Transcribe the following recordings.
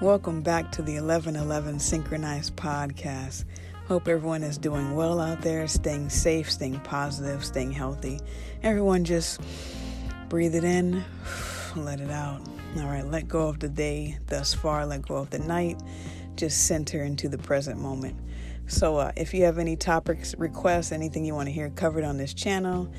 Welcome back to the 1111 Synchronized Podcast. Hope everyone is doing well out there, staying safe, staying positive, staying healthy. Everyone just breathe it in, let it out. All right, let go of the day thus far, let go of the night, just center into the present moment. So if you have any topics, requests, anything you want to hear covered on this channel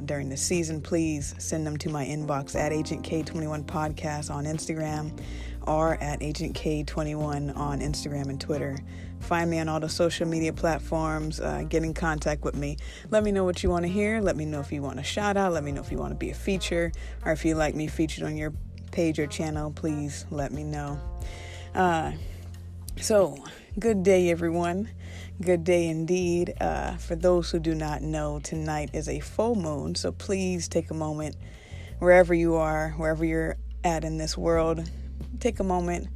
during the season, please send them to my inbox at Agent K21 Podcast on Instagram or at Agent K21 on Instagram and Twitter. Find me on all the social media platforms. Get in contact with me. Let me know what you want to hear. Let me know if you want a shout out. Let me know if you want to be a feature, or if you like me featured on your page or channel, please let me know. So good day, everyone. Good day indeed. For those who do not know, tonight is a full moon. So please take a moment, wherever you are, wherever you're at in this world, take a moment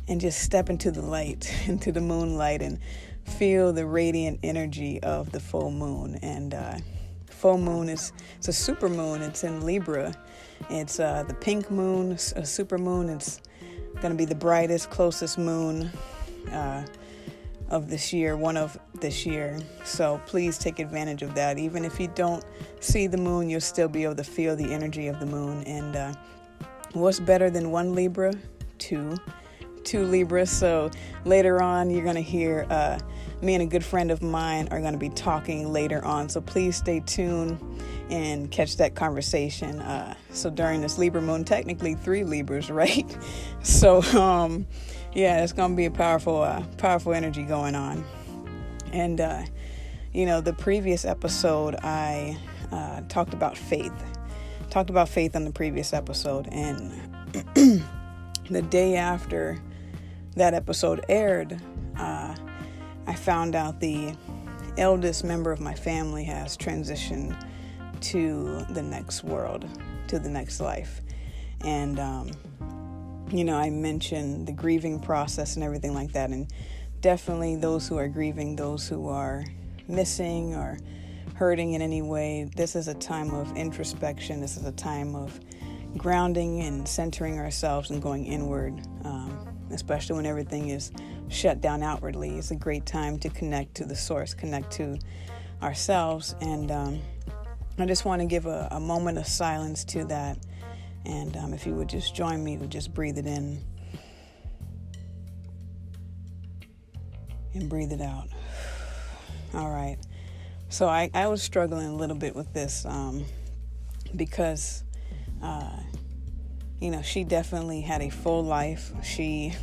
and just step into the light, into the moonlight, and feel the radiant energy of the full moon. And full moon it's a super moon. It's in Libra. It's the pink moon, a super moon. It's going to be the brightest, closest moon of this year, one of this year. So please take advantage of that. Even if you don't see the moon, you'll still be able to feel the energy of the moon. And what's better than one Libra? Two Libras. So later on, you're going to hear me and a good friend of mine are going to be talking later on. So please stay tuned and catch that conversation. So during this Libra moon, technically 3 Libras, right? So yeah, it's going to be a powerful energy going on. And the previous episode, I talked about faith on the previous episode. And the day after that episode aired, I found out the eldest member of my family has transitioned to the next world, to the next life. And, I mentioned the grieving process and everything like that. And definitely those who are grieving, those who are missing or hurting in any way, this is a time of introspection. This is a time of grounding and centering ourselves and going inward, especially when everything is shut down outwardly. It's a great time to connect to the source, connect to ourselves. And I just want to give a moment of silence to that. And if you would just join me to just breathe it in and breathe it out. All right. So I was struggling a little bit with this because she definitely had a full life. She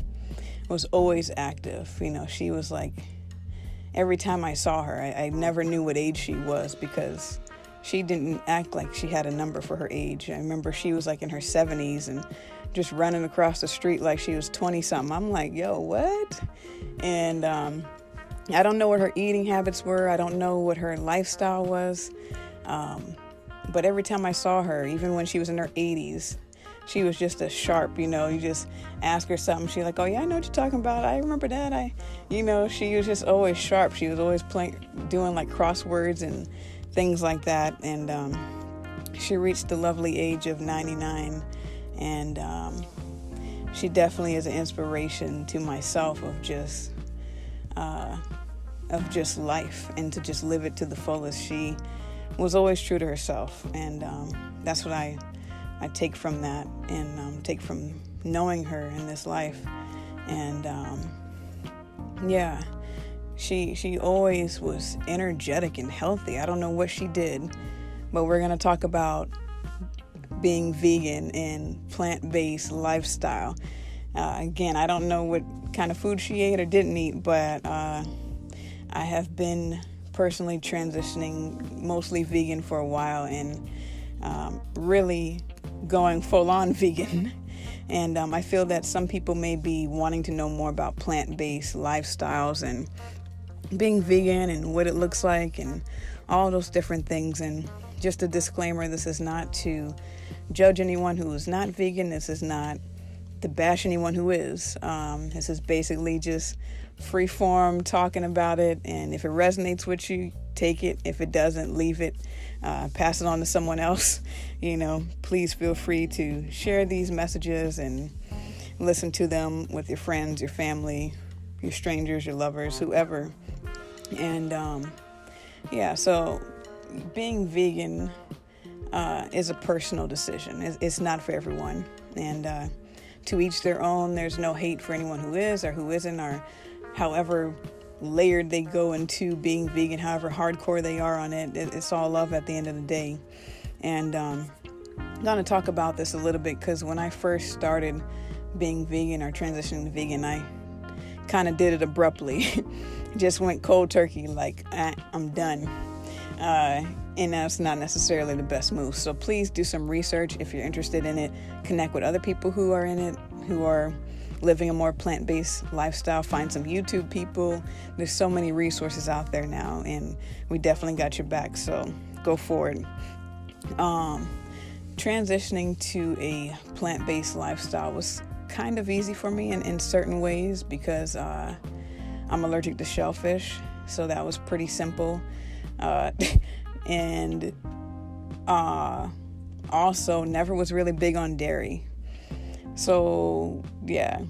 was always active. She was like, every time I saw her, I never knew what age she was because she didn't act like she had a number for her age. I remember she was like in her 70s and just running across the street like she was 20-something. I'm like, yo, what? And I don't know what her eating habits were. I don't know what her lifestyle was. But every time I saw her, even when she was in her 80s, she was just a sharp, you just ask her something. She's like, oh yeah, I know what you're talking about. I remember that. She was just always sharp. She was always doing like crosswords and things like that. And she reached the lovely age of 99. And she definitely is an inspiration to myself of just life and to just live it to the fullest. She was always true to herself. And that's what I take from that and take from knowing her in this life. And she always was energetic and healthy. I don't know what she did, but we're going to talk about being vegan and plant-based lifestyle. Again, I don't know what kind of food she ate or didn't eat, but I have been personally transitioning mostly vegan for a while and really going full-on vegan. And I feel that some people may be wanting to know more about plant-based lifestyles and being vegan and what it looks like and all those different things. And just a disclaimer, this is not to judge anyone who is not vegan. This is not to bash anyone who is. This is basically just free form talking about it. And if it resonates with you, take it. If it doesn't, leave it. Pass it on to someone else. Please feel free to share these messages and listen to them with your friends, your family, your strangers, your lovers, whoever. And so being vegan is a personal decision. It's not for everyone. And to each their own. There's no hate for anyone who is or who isn't, or however layered they go into being vegan, however hardcore they are on it. It's all love at the end of the day. And I'm going to talk about this a little bit because when I first started being vegan or transitioning to vegan, I kind of did it abruptly. Just went cold turkey, like, I'm done. And that's not necessarily the best move. So please do some research if you're interested in it. Connect with other people who are in it, who are living a more plant-based lifestyle. Find some YouTube people. There's so many resources out there now, and we definitely got your back. So go forward. Transitioning to a plant-based lifestyle was kind of easy for me in certain ways because I'm allergic to shellfish. So that was pretty simple. And also never was really big on dairy. So yeah,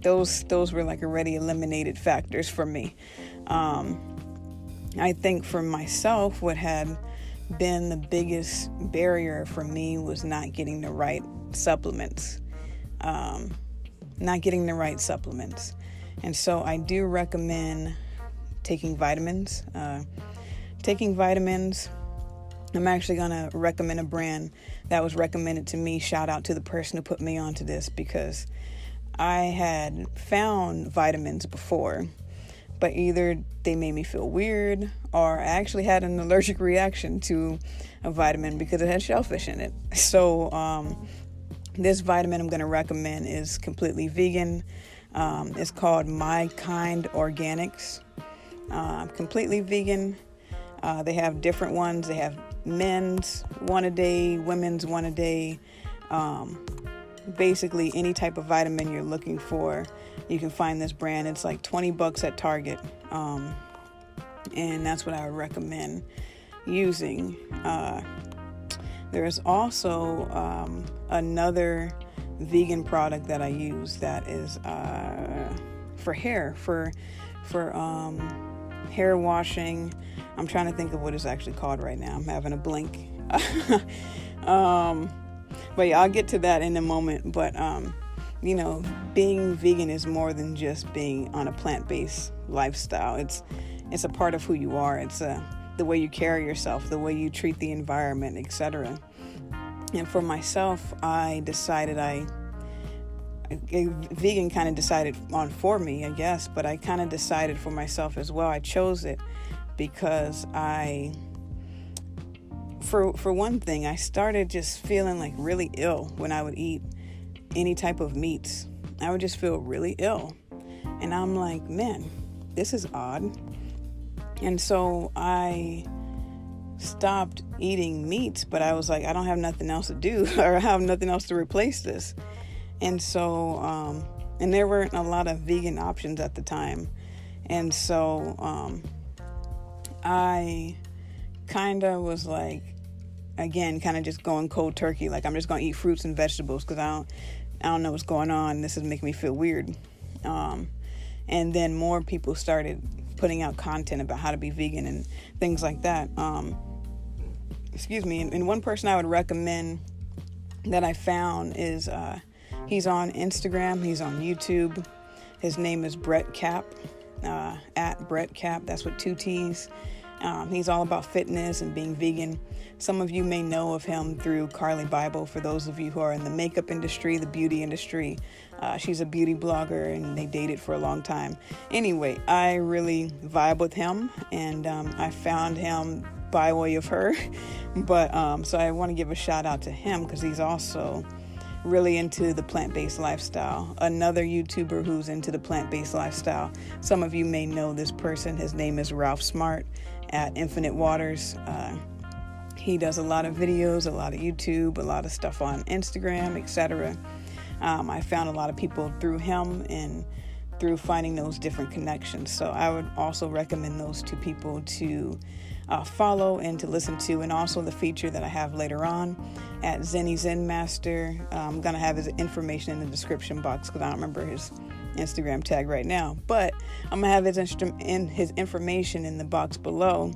those were like already eliminated factors for me. I think for myself, what had been the biggest barrier for me was not getting the right supplements. And so I do recommend taking vitamins. I'm actually going to recommend a brand that was recommended to me. Shout out to the person who put me onto this, because I had found vitamins before, but either they made me feel weird or I actually had an allergic reaction to a vitamin because it had shellfish in it. So this vitamin I'm going to recommend is completely vegan. It's called My Kind Organics. Completely vegan. They have different ones. They have men's 1 a day, women's 1 a day. Basically any type of vitamin you're looking for, you can find this brand. It's like $20 at Target. And that's what I would recommend using. There's also another vegan product that I use that is for hair, for hair washing. I'm trying to think of what it's actually called right now. I'm having a blank. But yeah, I'll get to that in a moment. But, being vegan is more than just being on a plant-based lifestyle. It's a part of who you are. It's the way you carry yourself, the way you treat the environment, etc. And for myself, I decided vegan kind of decided on for me, I guess, but I kind of decided for myself as well. I chose it because for one thing, I started just feeling like really ill when I would eat any type of meats. I would just feel really ill. And I'm like, man, this is odd. And so I stopped eating meats, but I was like, I don't have nothing else to do, or I have nothing else to replace this. And so, and there weren't a lot of vegan options at the time. And so, I kind of was like, again, kind of just going cold turkey. Like, I'm just going to eat fruits and vegetables because I don't know what's going on. This is making me feel weird. And then more people started putting out content about how to be vegan and things like that. And one person I would recommend that I found is, he's on Instagram. He's on YouTube. His name is Brett Cap, at Brett Cap. That's with 2 T's. He's all about fitness and being vegan. Some of you may know of him through Carly Bible. For those of you who are in the makeup industry, the beauty industry, she's a beauty blogger and they dated for a long time. Anyway, I really vibe with him, and I found him by way of her. But so I want to give a shout out to him because he's also really into the plant-based lifestyle. Another YouTuber who's into the plant-based lifestyle. Some of you may know this person. His name is Ralph Smart at Infinite Waters. He does a lot of videos, a lot of YouTube, a lot of stuff on Instagram, etc. I found a lot of people through him and through finding those different connections. So I would also recommend those 2 people to follow and to listen to, and also the feature that I have later on at Zenny Zen Master. I'm going to have his information in the description box because I don't remember his Instagram tag right now, but I'm going to have his information in the box below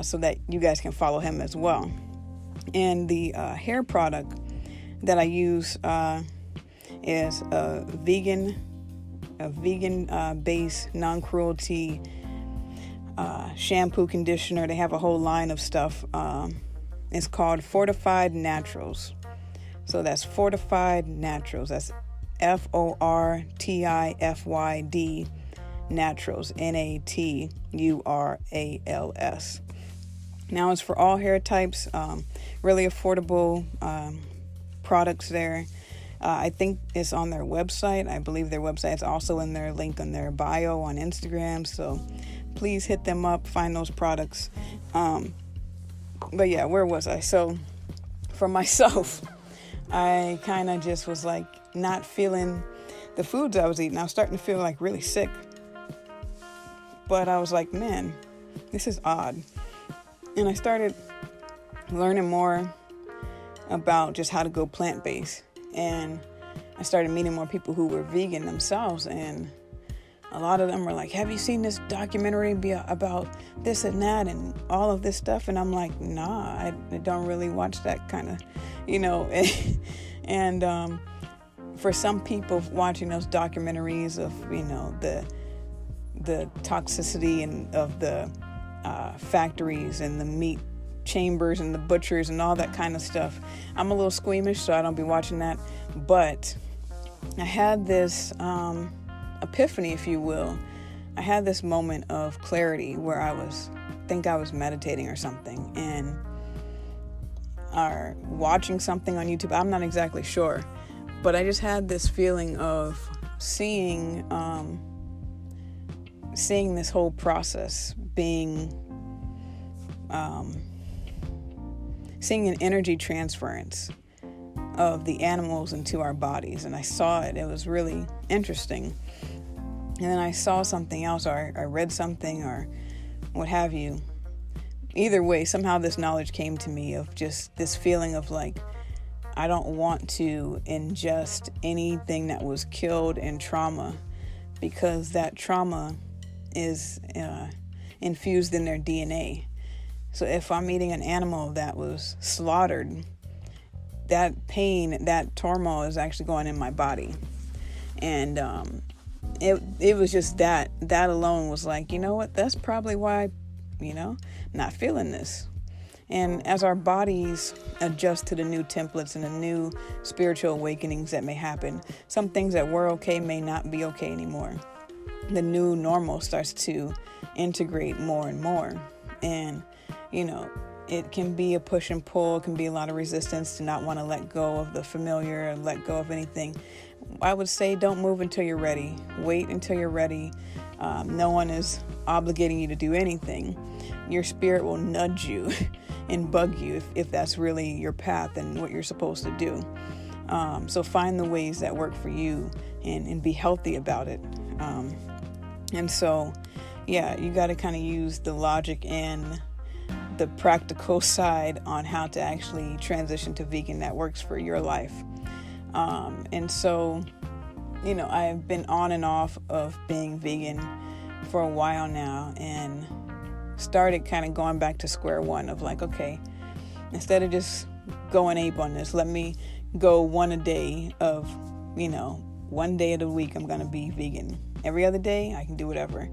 so that you guys can follow him as well. And the hair product that I use is a vegan based non-cruelty shampoo, conditioner. They have a whole line of stuff. It's called Fortified Naturals. So that's Fortified Naturals. That's FORTIFYD Naturals. NATURALS. Now it's for all hair types. Really affordable products there. I think it's on their website. I believe their website is also in their link on their bio on Instagram. So please hit them up, find those products. But yeah, where was I? So for myself, I kind of just was like not feeling the foods I was eating. I was starting to feel like really sick. But I was like, man, this is odd. And I started learning more about just how to go plant-based. And I started meeting more people who were vegan themselves. And a lot of them were like, have you seen this documentary about this and that and all of this stuff? And I'm like, nah, I don't really watch that kind of, And for some people watching those documentaries of, the toxicity and of the factories and the meat chambers and the butchers and all that kind of stuff, I'm a little squeamish, so I don't be watching that. But I had this epiphany, if you will. I had this moment of clarity where I was meditating or something, and or watching something on YouTube. I'm not exactly sure, but I just had this feeling of seeing this whole process being seeing an energy transference of the animals into our bodies. And I saw it. It was really interesting. And then I saw something else, or I read something, or what have you. Either way, somehow this knowledge came to me of just this feeling of like, I don't want to ingest anything that was killed in trauma, because that trauma is infused in their DNA. So if I'm eating an animal that was slaughtered, that pain, that turmoil is actually going in my body. And it was just that alone was like, you know what, that's probably why, not feeling this. And as our bodies adjust to the new templates and the new spiritual awakenings that may happen, some things that were okay may not be okay anymore. The new normal starts to integrate more and more. And, it can be a push and pull. It can be a lot of resistance to not want to let go of the familiar or let go of anything. I would say don't move until you're ready. Wait until you're ready. No one is obligating you to do anything. Your spirit will nudge you and bug you if that's really your path and what you're supposed to do. So find the ways that work for you and be healthy about it. And so, yeah, you got to kind of use the logic and the practical side on how to actually transition to vegan that works for your life. And so, I've been on and off of being vegan for a while now, and started kind of going back to square one of like, okay, instead of just going ape on this, let me go one a day of, 1 day of the week I'm going to be vegan. Every other day I can do whatever.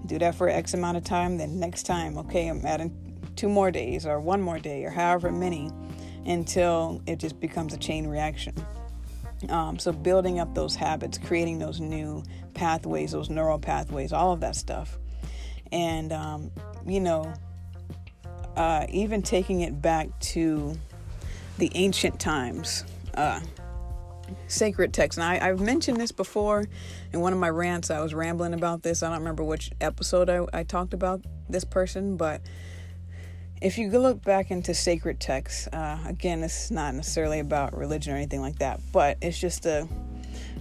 Do that for X amount of time. Then next time, okay, I'm adding 2 more days or 1 more day or however many until it just becomes a chain reaction. So building up those habits, creating those new pathways, those neural pathways, all of that stuff. And, even taking it back to the ancient times, sacred texts. And I've mentioned this before in one of my rants. I was rambling about this. I don't remember which episode I talked about this person, but if you look back into sacred texts, again, this is not necessarily about religion or anything like that, but it's just a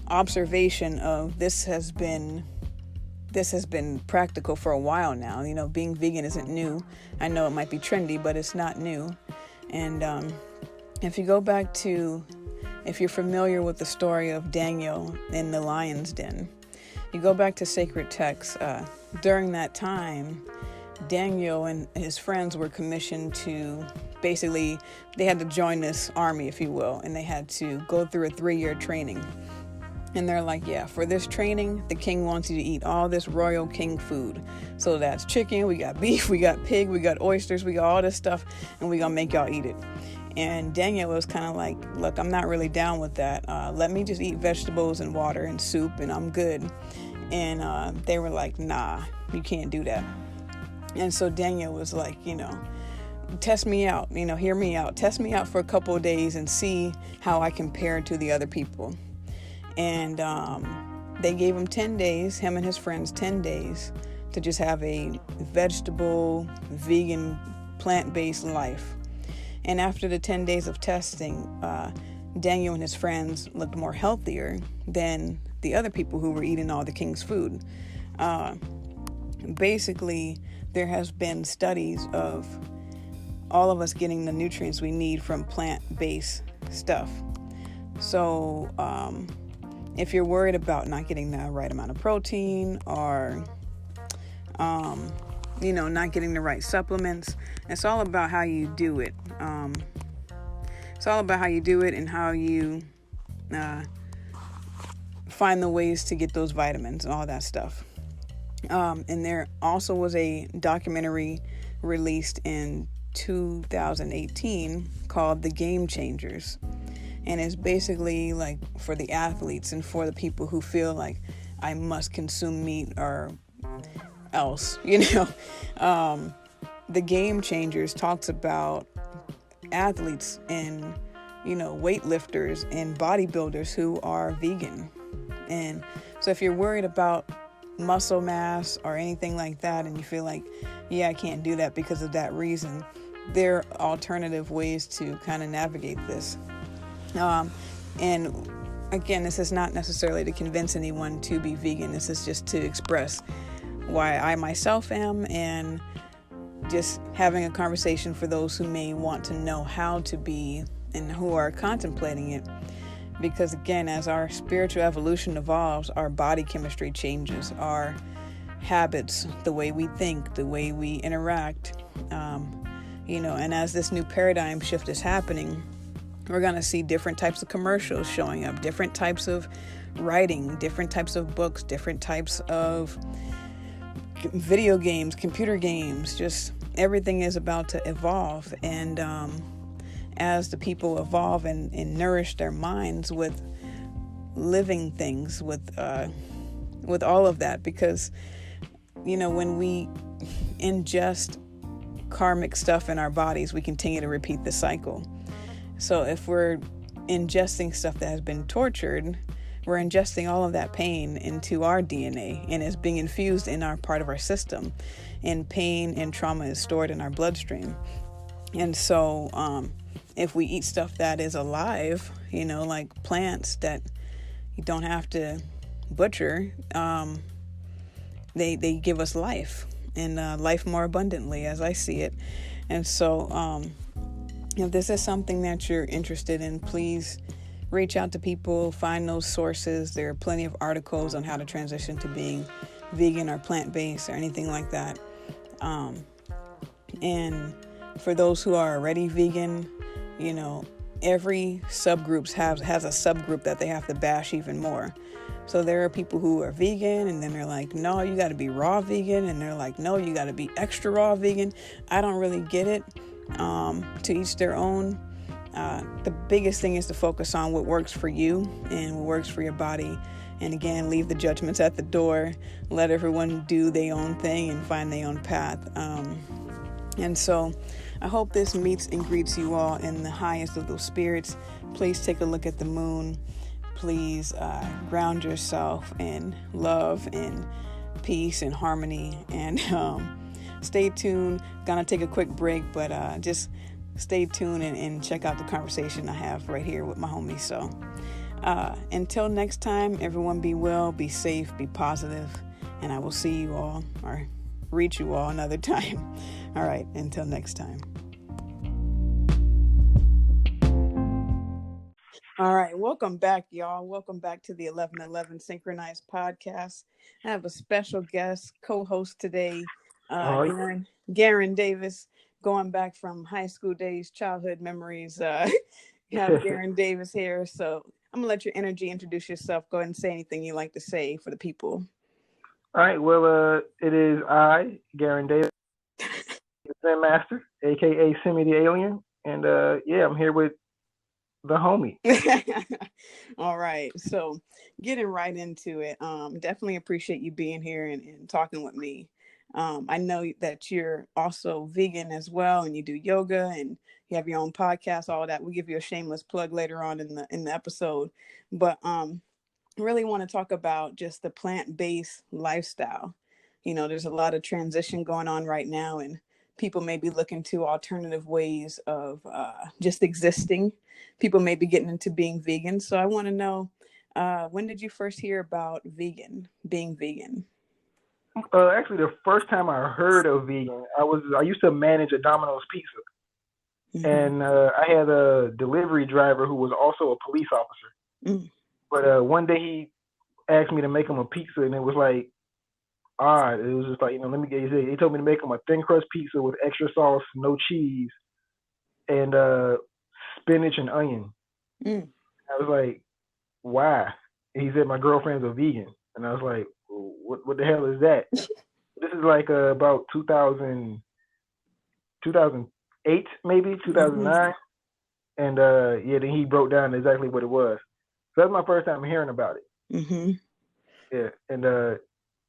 observation of this has been this has been practical for a while now. Being vegan isn't new. I know it might be trendy, but it's not new. And if you're familiar with the story of Daniel in the lion's den, you go back to sacred texts. During that time, Daniel and his friends were commissioned to basically, they had to join this army, if you will, and they had to go through a 3-year training. And they're like, yeah, for this training, the king wants you to eat all this royal king food. So that's chicken, we got beef, we got pig, we got oysters, we got all this stuff, and we gonna make y'all eat it. And Daniel was kind of like, look, I'm not really down with that. Let me just eat vegetables and water and soup, and I'm good. And they were like, nah, you can't do that. And so Daniel was like, test me out, hear me out. Test me out for a couple of days and see how I compare to the other people. And they gave him 10 days, him and his friends, 10 days to just have a vegetable, vegan, plant-based life. And after the 10 days of testing, Daniel and his friends looked more healthier than the other people who were eating all the king's food. Basically, there has been studies of all of us getting the nutrients we need from plant-based stuff. So, if you're worried about not getting the right amount of protein or, not getting the right supplements, it's all about how you do it. It's all about how you do it and how you find the ways to get those vitamins and all that stuff. And there also was a documentary released in 2018 called The Game Changers. And it's basically like for the athletes and for the people who feel like I must consume meat or else, The Game Changers talks about athletes and, weightlifters and bodybuilders who are vegan. And so if you're worried about muscle mass or anything like that, and you feel like, yeah, I can't do that because of that reason, there are alternative ways to kind of navigate this. And again, this is not necessarily to convince anyone to be vegan. This is just to express why I myself am, and just having a conversation for those who may want to know how to be and who are contemplating it. Because again, as our spiritual evolution evolves, our body chemistry changes, our habits, the way we think, the way we interact, and as this new paradigm shift is happening, we're going to see different types of commercials showing up, different types of writing, different types of books, different types of video games, computer games, just everything is about to evolve. And as the people evolve and nourish their minds with living things, with all of that, because, when we ingest karmic stuff in our bodies, we continue to repeat the cycle. So if we're ingesting stuff that has been tortured, we're ingesting all of that pain into our DNA, and it's being infused in our part of our system. And pain and trauma is stored in our bloodstream. And so if we eat stuff that is alive, like plants that you don't have to butcher, they give us life, and life more abundantly, as I see it. And so if this is something that you're interested in, please reach out to people, find those sources. There are plenty of articles on how to transition to being vegan or plant-based or anything like that. And for those who are already vegan, every subgroup has a subgroup that they have to bash even more. So there are people who are vegan, and then they're like, no, you got to be raw vegan. And they're like, no, you got to be extra raw vegan. I don't really get it. To each their own. The biggest thing is to focus on what works for you and what works for your body. And again, leave the judgments at the door. Let everyone do their own thing and find their own path. And so I hope this meets and greets you all in the highest of those spirits. Please take a look at the moon. Please ground yourself in love and peace and harmony. And stay tuned. Gonna take a quick break, but just stay tuned and check out the conversation I have right here with my homie. So until next time, everyone be well, be safe, be positive, And I will see you all or reach you all another time. All right, until next time. All right, welcome back, y'all. Welcome back to the 1111 Synchronized Podcast. I have a special guest co-host today, Garin Davis, going back from high school days, childhood memories. Have Garin Davis here. So I'm going to let your energy introduce yourself. Go ahead and say anything you like to say for the people. All right, well, it is I, Garin Davis, the Zen Master, a.k.a. Simi the Alien. And, I'm here with the homie. All right, so getting right into it. Definitely appreciate you being here and talking with me. I know that you're also vegan as well, and you do yoga and you have your own podcast. All that. We'll give you a shameless plug later on in the episode, but really want to talk about just the plant-based lifestyle. There's a lot of transition going on right now, and people may be looking to alternative ways of just existing. People may be getting into being vegan. So I want to know, when did you first hear about being vegan? Actually, the first time I heard of vegan, I used to manage a Domino's pizza. And I had a delivery driver who was also a police officer. But one day he asked me to make him a pizza, and it was like odd. It was just like, let me get you. He told me to make him a thin crust pizza with extra sauce, no cheese, and spinach and onion. I was like, why? And he said, my girlfriend's a vegan. And I was like, what the hell is that? This is like about 2008, maybe 2009. And then he broke down exactly what it was. So that's my first time hearing about it. Yeah, and it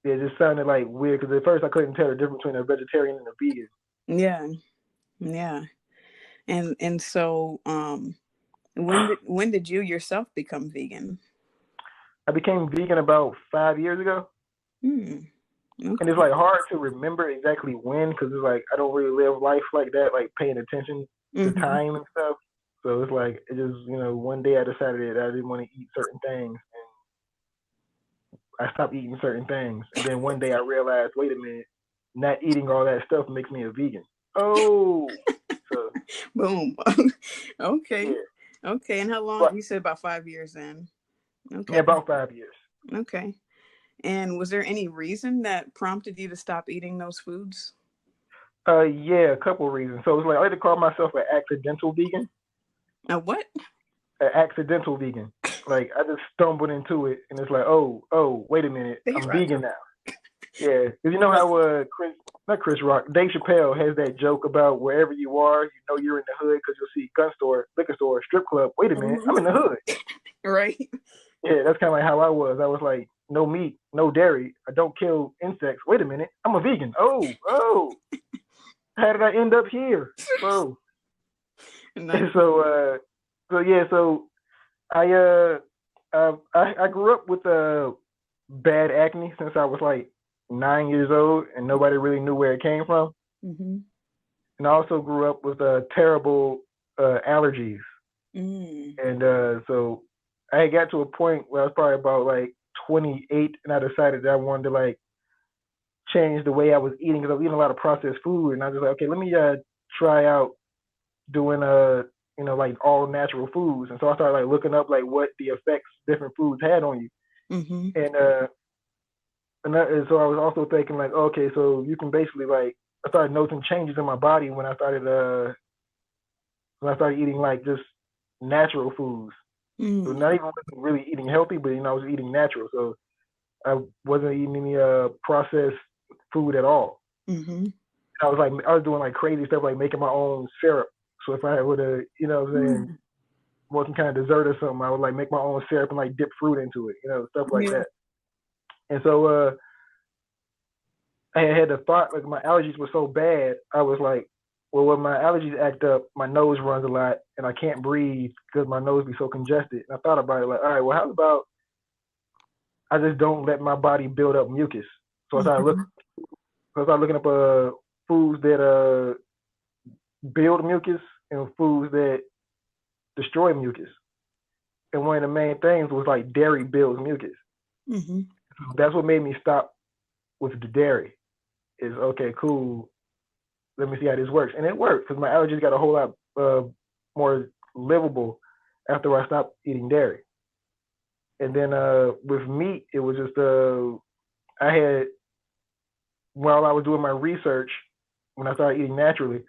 just sounded like weird because at first I couldn't tell the difference between a vegetarian and a vegan. Yeah. And so, when did you yourself become vegan? I became vegan about 5 years ago. Okay. And it's like hard to remember exactly when, because it's like I don't really live life like that, like paying attention to time and stuff. So it's like it just, one day I decided that I didn't want to eat certain things, and I stopped eating certain things. And then one day I realized, wait a minute, not eating all that stuff makes me a vegan. Oh, so boom. Okay. Yeah. Okay. And how long? You said about 5 years then. Okay. Yeah, about 5 years. Okay. And was there any reason that prompted you to stop eating those foods? Yeah, a couple of reasons. So it's like I like to call myself an accidental vegan. A what? An accidental vegan. Like I just stumbled into it, and it's like, oh, wait a minute, I'm vegan now. Yeah, because you know how Chris Rock, Dave Chappelle has that joke about wherever you are, you're in the hood because you'll see gun store, liquor store, strip club. Wait a minute, I'm in the hood. Right. Yeah, that's kind of like how I was. I was like, no meat, no dairy. I don't kill insects. Wait a minute, I'm a vegan. Oh. How did I end up here? Oh. Nice. So I grew up with bad acne since I was like 9 years old, and nobody really knew where it came from. And I also grew up with terrible allergies. And so I got to a point where I was probably about like 28, and I decided that I wanted to like change the way I was eating, because I was eating a lot of processed food, and I was just like, okay, let me try out doing like all natural foods. And so I started like looking up like what the effects different foods had on you. And so I was also thinking like, okay, so you can basically like, I started noticing changes in my body when I started eating like just natural foods. So not even really eating healthy, but I was eating natural. So I wasn't eating any processed food at all. I was doing like crazy stuff, like making my own syrup. So if I would have, want some kind of dessert or something, I would like make my own syrup and like dip fruit into it, stuff like that. And so I had the thought, like my allergies were so bad, I was like, well, when my allergies act up, my nose runs a lot and I can't breathe because my nose be so congested. And I thought about it like, all right, well, how about I just don't let my body build up mucus? So I started looking up foods that build mucus and foods that destroy mucus. And one of the main things was like dairy builds mucus. So that's what made me stop with the dairy. Is okay, cool. Let me see how this works, and it worked because my allergies got a whole lot more livable after I stopped eating dairy. And then with meat, it was just I had, while I was doing my research when I started eating naturally,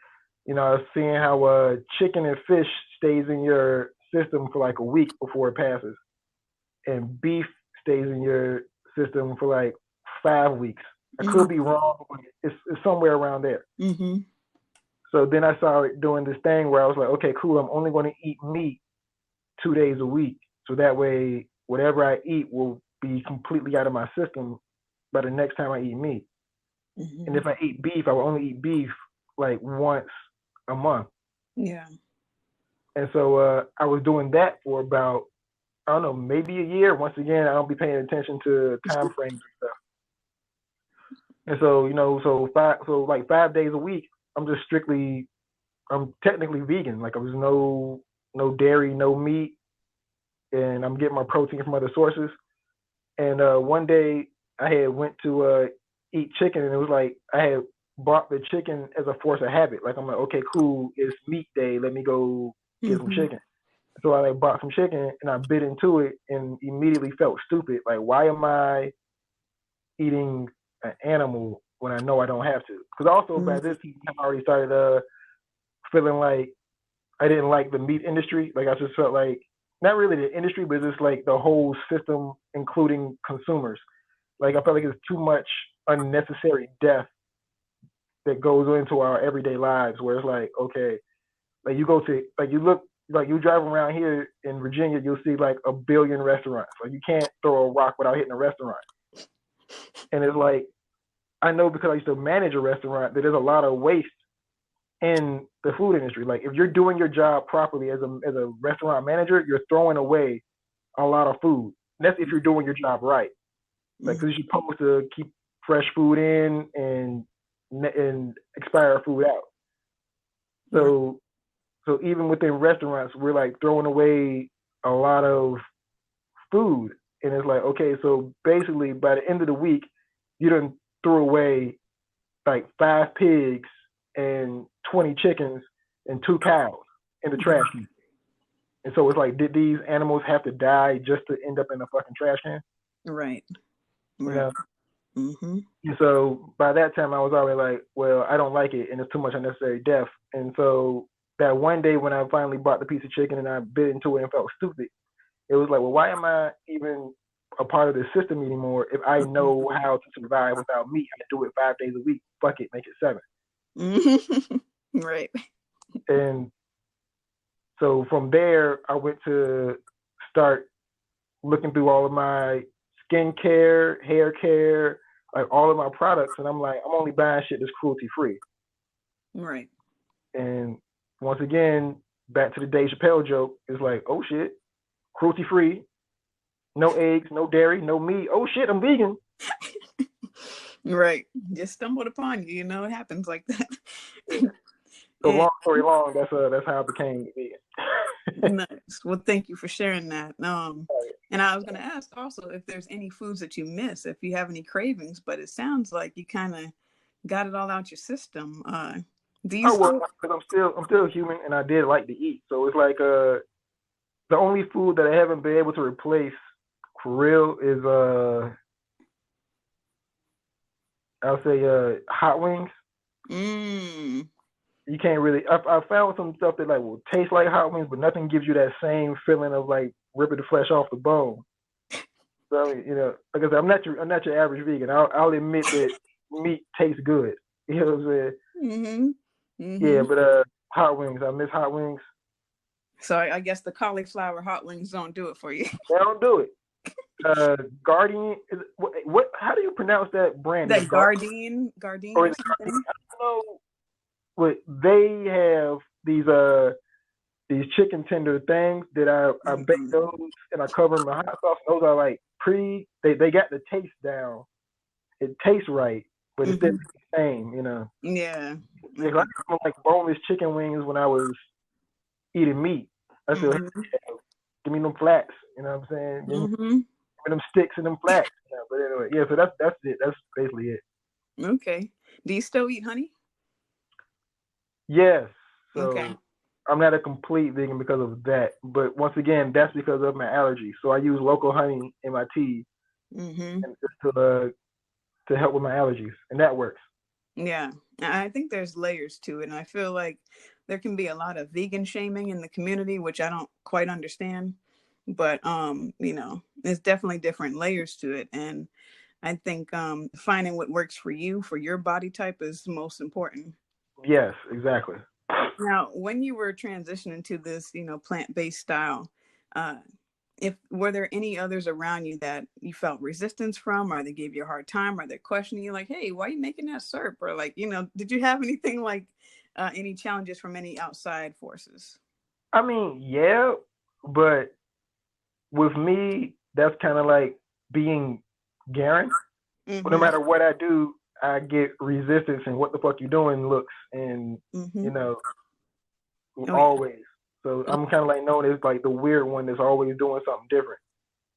I was seeing how chicken and fish stays in your system for like a week before it passes, and beef stays in your system for like 5 weeks. I could be wrong, but it's somewhere around there. Mm-hmm. So then I started doing this thing where I was like, okay, cool, I'm only going to eat meat 2 days a week. So that way, whatever I eat will be completely out of my system by the next time I eat meat. Mm-hmm. And if I eat beef, I will only eat beef like once a month. Yeah. And so I was doing that for about, I don't know, maybe a year. Once again, I don't be paying attention to time frames and stuff. And so, so like 5 days a week, I'm technically vegan. Like there's no dairy, no meat, and I'm getting my protein from other sources. And one day I had went to eat chicken, and it was like I had bought the chicken as a force of habit. Like I'm like, okay, cool, it's meat day. Let me go get some chicken. So I like bought some chicken, and I bit into it, and immediately felt stupid. Like, why am I eating an animal when I know I don't have to? Because also by this time I already started feeling like I didn't like the meat industry. Like I just felt like, not really the industry, but just like the whole system, including consumers. Like I felt like it's too much unnecessary death that goes into our everyday lives, where it's like, okay, like you go to, like you look, like you drive around here in Virginia, you'll see like a billion restaurants. Like you can't throw a rock without hitting a restaurant. And it's like, I know because I used to manage a restaurant that there's a lot of waste in the food industry. Like if you're doing your job properly as a restaurant manager, you're throwing away a lot of food. And that's if you're doing your job right. Like because you're supposed to keep fresh food in and expire food out. So even within restaurants, we're like throwing away a lot of food. And it's like, okay, so basically by the end of the week, you done threw away like 5 pigs and 20 chickens and 2 cows in the trash can. And so it's like, did these animals have to die just to end up in a fucking trash can? Right. You know? And so by that time I was already like, well, I don't like it, and it's too much unnecessary death. And so that one day when I finally bought the piece of chicken and I bit into it and felt stupid, it was like, well, why am I even a part of this system anymore if I know how to survive without meat? I do it 5 days a week. Fuck it, make it 7. Right. And so from there, I went to start looking through all of my skincare, hair care, like all of my products, and I'm like, I'm only buying shit that's cruelty free. Right. And once again, back to the Dave Chappelle joke, it's like, oh shit, cruelty free, no eggs, no dairy, no meat. Oh shit, I'm vegan. Right. Just stumbled upon you, it happens like that. So long story long, that's how I became vegan. Nice. Well, thank you for sharing that. And I was going to ask also if there's any foods that you miss, if you have any cravings, but it sounds like you kind of got it all out your system. Because I'm still human, and I did like to eat. So it's like the only food that I haven't been able to replace for real is I'll say hot wings. You can't really. I found some stuff that like will taste like hot wings, but nothing gives you that same feeling of like ripping the flesh off the bone. So like I said, I'm not your average vegan. I'll admit that meat tastes good. You know what I'm saying? Yeah, but hot wings. I miss hot wings. So I guess the cauliflower hot wings don't do it for you. They don't do it. Gardein. What? How do you pronounce that brand? That Gardein or something? I don't know. But they have these chicken tender things that I bake those and I cover them in hot sauce. Those are like pretty. They got the taste down. It tastes right, but it's still the same, Yeah. It's like boneless chicken wings when I was eating meat. I said, give me them flats. You know what I'm saying? Give me them sticks and them flats. But anyway, yeah. So that's it. That's basically it. Okay. Do you still eat honey? Yes. So okay. I'm not a complete vegan because of that. But once again, that's because of my allergies. So I use local honey in my tea and to help with my allergies, and that works. Yeah, I think there's layers to it, and I feel like there can be a lot of vegan shaming in the community, which I don't quite understand. But there's definitely different layers to it, and I think finding what works for you, for your body type, is most important. Yes, exactly. Now, when you were transitioning to this, plant-based style, uh, were there any others around you that you felt resistance from, or they gave you a hard time, or they're questioning you, like, "Hey, why are you making that syrup?" Or like, did you have anything like any challenges from any outside forces? I mean, yeah, but with me, that's kind of like being Garin. But no matter what I do, I get resistance and what the fuck you doing looks, and always. Yeah. So I'm kind of like known as like the weird one that's always doing something different.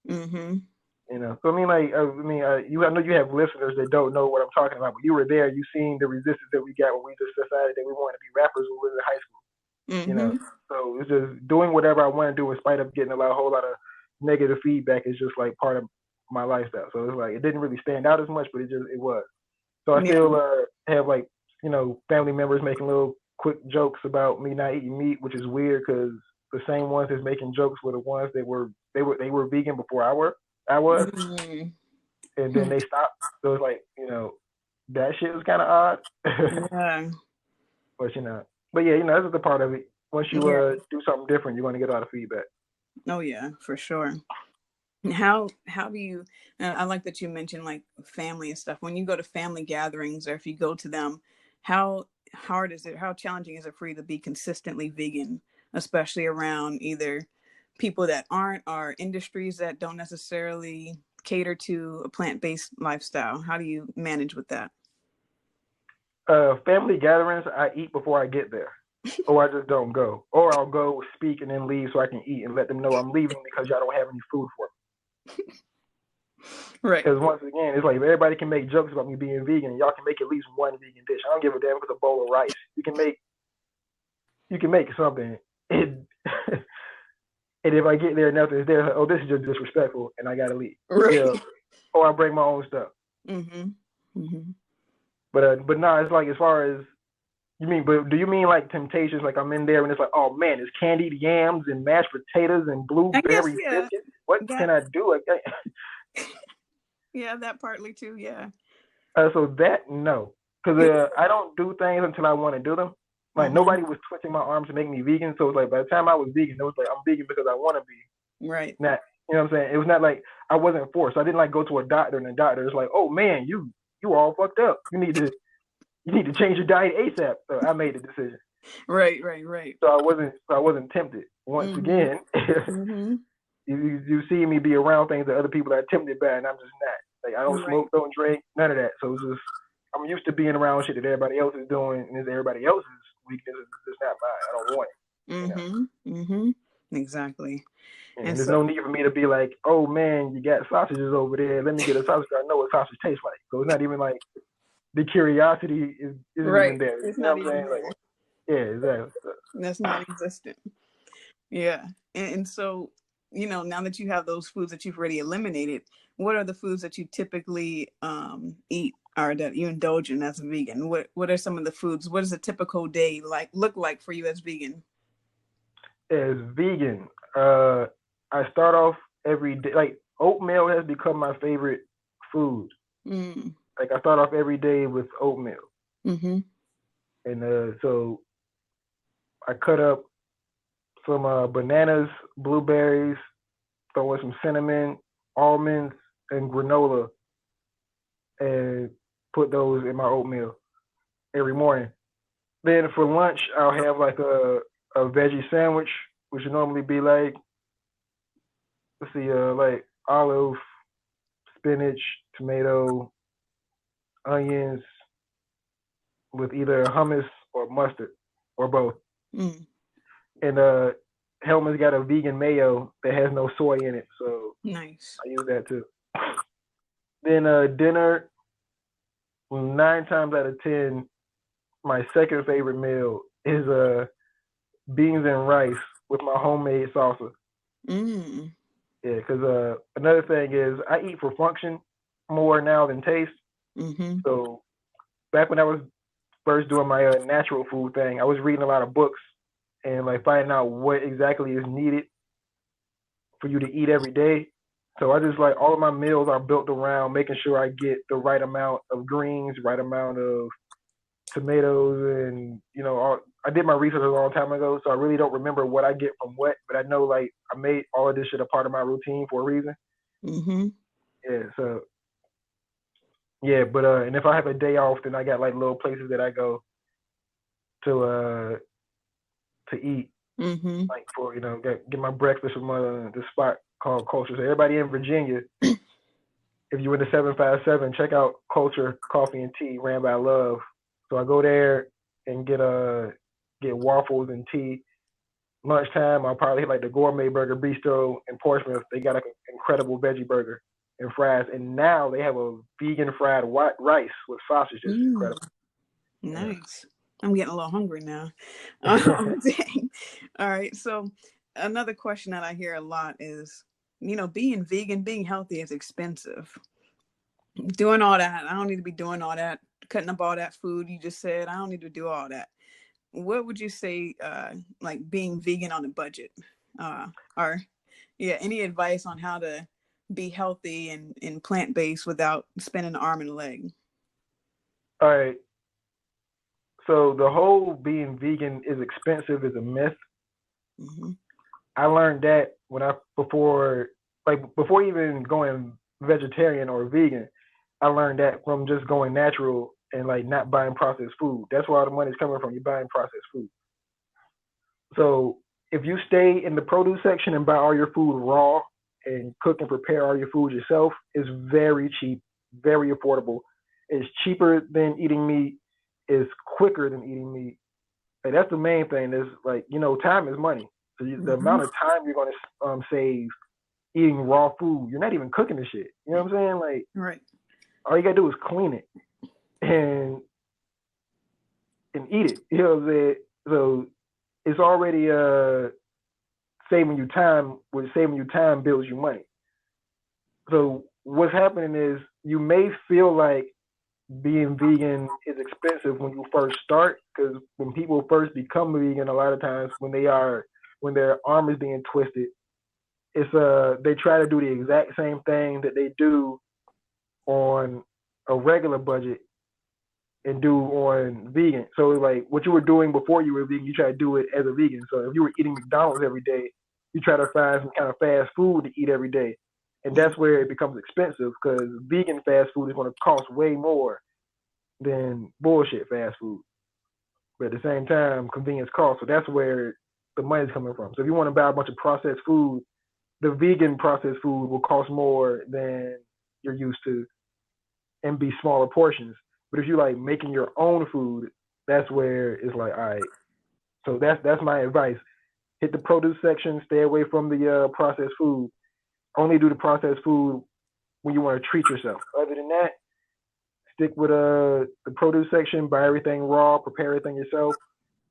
So I mean, like, I know you have listeners that don't know what I'm talking about, but you were there. You seen the resistance that we got when we just decided that we wanted to be rappers when we were in high school. So it's just doing whatever I want to do in spite of getting a whole lot of negative feedback is just like part of my lifestyle. So it's like it didn't really stand out as much, but it was. So I still have like family members making little quick jokes about me not eating meat, which is weird because the same ones that's making jokes were the ones that were vegan before I was, and then they stopped. So it's like that shit was kind of odd. Yeah. But yeah, that's the part of it. Once you do something different, you're going to get a lot of feedback. Oh yeah, for sure. How do you? I like that you mentioned like family and stuff. When you go to family gatherings, or if you go to them, how hard is it? How challenging is it for you to be consistently vegan, especially around either people that aren't, or industries that don't necessarily cater to a plant-based lifestyle? How do you manage with that? Family gatherings, I eat before I get there, or I just don't go, or I'll go speak and then leave so I can eat and let them know I'm leaving because y'all don't have any food for me. Right. Because once again, it's like everybody can make jokes about me being vegan, and y'all can make at least one vegan dish. I don't give a damn if it's a bowl of rice. You can make something. And if I get there and nothing's there, oh, this is just disrespectful, and I gotta leave. Right. Or I bring my own stuff. But no, it's like as far as but do you mean like temptations? Like I'm in there and it's like, oh man, it's candied yams and mashed potatoes and blueberry biscuits. What can I do? Yeah, that partly too. Yeah. So that no, because I don't do things until I want to do them. Like nobody was twisting my arms to make me vegan. So it's like by the time I was vegan, it was like I'm vegan because I want to be. Right. Not, you know what I'm saying? It was not like I wasn't forced. I didn't like go to a doctor and the doctor is like, oh man, you all fucked up. You need to change your diet ASAP. So I made the decision. Right. So I wasn't tempted. Once again, you see me be around things that other people are tempted by, and I'm just not. Like I don't smoke, don't drink, none of that. So it's just I'm used to being around shit that everybody else is doing, and it's everybody else's weakness. It's not mine. I don't want it. Exactly. And there's no need for me to be like, oh man, you got sausages over there. Let me get a sausage. I know what sausage tastes like. So it's not even like the curiosity isn't even there. It's not even there. Like, yeah, exactly. That's non-existent. Yeah. And so, now that you have those foods that you've already eliminated, what are the foods that you typically eat or that you indulge in as a vegan? What are some of the foods? What does a typical day look like for you as vegan? As vegan, I start off every day. Like oatmeal has become my favorite food. Like I start off every day with oatmeal. And so I cut up some bananas, blueberries, throw in some cinnamon, almonds, and granola, and put those in my oatmeal every morning. Then for lunch, I'll have like a veggie sandwich, which would normally be like, like olive, spinach, tomato, onions, with either hummus or mustard, or both. And Hellman's got a vegan mayo that has no soy in it, so nice. I use that too. Then dinner, 9 times out of 10, my second favorite meal is beans and rice with my homemade salsa. Mm. Yeah, because another thing is I eat for function more now than taste. Mm-hmm. So back when I was first doing my natural food thing, I was reading a lot of books and like finding out what exactly is needed for you to eat every day. So I just like all of my meals are built around making sure I get the right amount of greens, right amount of tomatoes, and I did my research a long time ago, so I really don't remember what I get from what, but I know like I made all of this shit a part of my routine for a reason. Mm-hmm. Yeah, so yeah, but and if I have a day off, then I got like little places that I go to eat, Mm-hmm. like for get my breakfast from this spot called Culture. So everybody in Virginia, if you're in the 757, check out Culture Coffee and Tea, ran by Love. So I go there and get waffles and tea. Lunchtime, I'll probably hit like the Gourmet Burger Bistro in Portsmouth. They got like an incredible veggie burger and fries, and now they have a vegan fried white rice with sausages. Incredible. Nice. I'm getting a little hungry now. Dang. All right. So another question that I hear a lot is, being vegan, being healthy is expensive. Doing all that, I don't need to be doing all that, cutting up all that food you just said. I don't need to do all that. What would you say, like being vegan on a budget? Or any advice on how to be healthy and plant-based without spending an arm and a leg? All right. So the whole being vegan is expensive is a myth. Mm-hmm. I learned that before even going vegetarian or vegan, I learned that from just going natural and like not buying processed food. That's where all the money's coming from. You're buying processed food. So if you stay in the produce section and buy all your food raw and cook and prepare all your food yourself, it's very cheap, very affordable. It's cheaper than eating meat. It's quicker than eating meat. And that's the main thing. Is like time is money. So the amount of time you're going to save eating raw food, you're not even cooking the shit. You know what I'm saying? Like, right. All you gotta do is clean it and eat it. You know what I'm saying? So it's already saving you time. Which saving you time builds you money. So what's happening is you may feel like being vegan is expensive when you first start, because when people first become vegan, a lot of times when their arm is being twisted, it's they try to do the exact same thing that they do on a regular budget and do on vegan. So like what you were doing before you were vegan, you try to do it as a vegan. So if you were eating McDonald's every day, you try to find some kind of fast food to eat every day. And that's where it becomes expensive, because vegan fast food is going to cost way more than bullshit fast food. But at the same time, convenience costs. So that's where the money's coming from. So if you want to buy a bunch of processed food, the vegan processed food will cost more than you're used to and be smaller portions. But if you like making your own food, that's where it's like, all right. So that's my advice. Hit the produce section. Stay away from the processed food. Only do the processed food when you want to treat yourself. Other than that, stick with the produce section. Buy everything raw. Prepare everything yourself.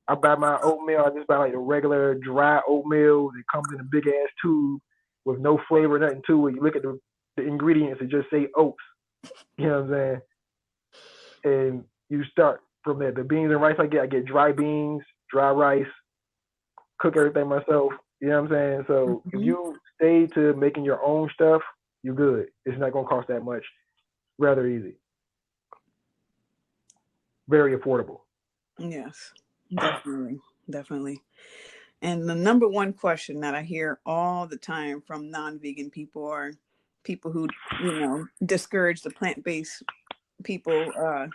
I buy my oatmeal. I just buy like the regular dry oatmeal. It comes in a big ass tube with no flavor, nothing to it. You look at the ingredients and just say oats. You know what I'm saying? And you start from there. The beans and rice I get dry beans, dry rice, cook everything myself. You know what I'm saying? So if you stay to making your own stuff, you're good. It's not gonna cost that much. Rather easy. Very affordable. Yes, definitely. Definitely. And the number one question that I hear all the time from non-vegan people or people who, discourage the plant-based people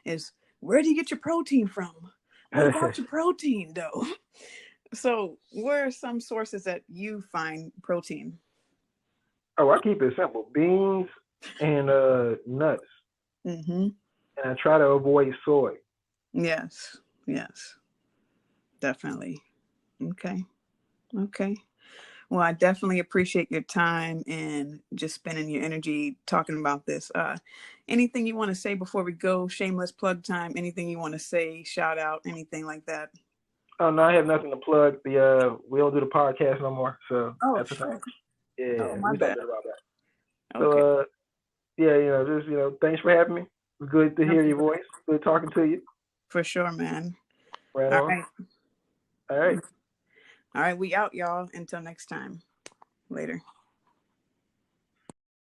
is, where do you get your protein from? What about your protein though? So where are some sources that you find protein? Oh, I keep it simple. Beans and nuts. Mm-hmm. And I try to avoid soy. Yes. Yes. Definitely. Okay. Well, I definitely appreciate your time and just spending your energy talking about this. Anything you want to say before we go? Shameless plug time. Anything you want to say? Shout out? Anything like that? Oh no, I have nothing to plug. We don't do the podcast no more. So Oh, that's the sure. thing. Yeah, My we bad. talked about that. Okay. So yeah, just thanks for having me. It was good to hear your voice. Good talking to you. For sure, man. Right All on. right. All right. All right, we out, y'all. Until next time. Later.